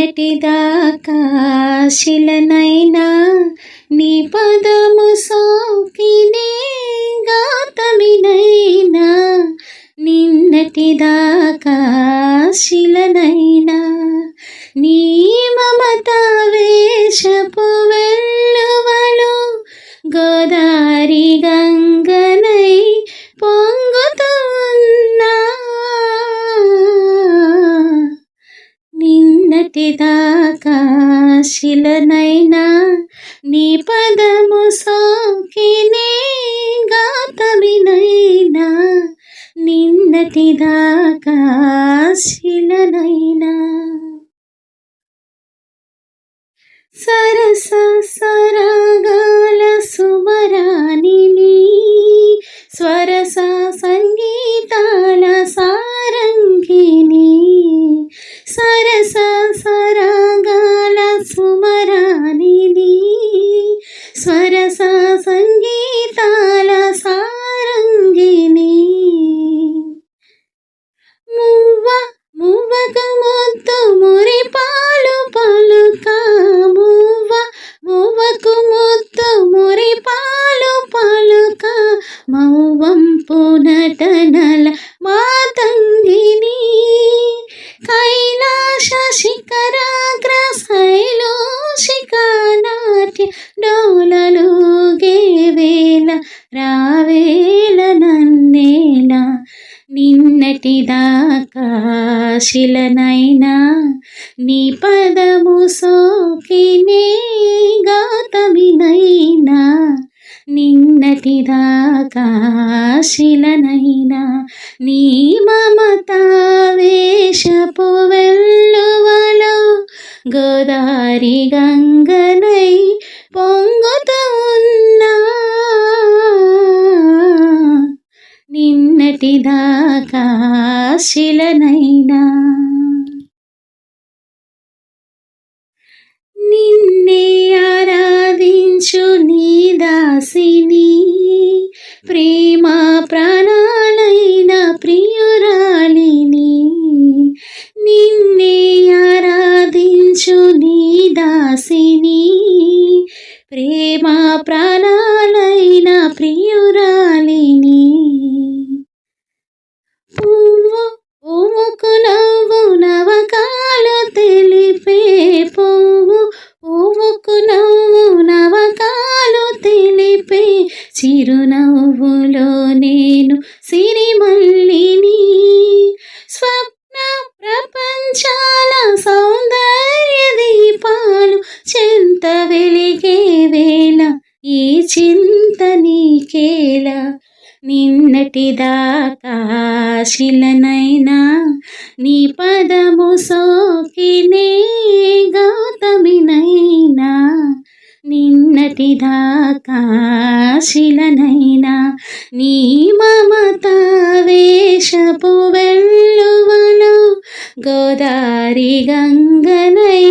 నిన్నటిదాకా శిలనైనా నీ పదము సోకినే గాతమినైనా నిన్నటిదాకా శిలనైనా నీ మమత వేషపు వెల్లువలు గోదారి గంగనై పొంగుతున్నా నిన్నటిదాకా శిలనైనా నీ పదము సోకినే గాతమినైనా నిన్నటిదాకా శిలనైనా సరస సరాగాల సుమరానిని స్వరస సంగీతాల సారంగిని సరస సరాగాల సుమరానిని స్వరస సంగీతాల సారంగిని మువ్వకు ముద్దు మురిపాలు పలుక మువ్వకు ముద్దు మురిపాలు పలుక మౌవంపు నటనల మాతంగిని కైలాస శిఖరాగ్ర శైలోషిక నాట్య డోలలుగే వేళ రావేళ నన్నేల నిన్నటిదాకా శిలనైనా నీ పదము సోకినే గాతమినైనా నిన్నటిదాకా శిలనైనా నీ మమత వేషపు వెల్లువలో గోదారి గంగనై పొంగుతూ ఉన్నా నిన్నటిదాకా శిలనైనా నిన్నే ఆరాధించు నీ దాసిని ప్రేమ ప్రాణాలైన ప్రియురాలిని నిన్నే ఆరాధించు నీ దాసిని ప్రేమ ప్రాణాలైన ప్రియురాలిని పువ్వుకు నవ్వు నవకాలు తెలిపే పువ్వుకు నవ్వు నవకాలు తెలిపే చిరునవ్వులో నేను సిరిమల్లిని స్వప్న ప్రపంచాల సౌందర్య దీపాలు చెంత వెలిగే వేళ ఈ చింత నీకేలా నిన్నటిదాకా శిలనైనా నీ పదము సోకినే గౌతమినైనా నిన్నటిదాకా శిలనైనా నీ మమత వేషపు వెల్లువలో గోదారి గంగనై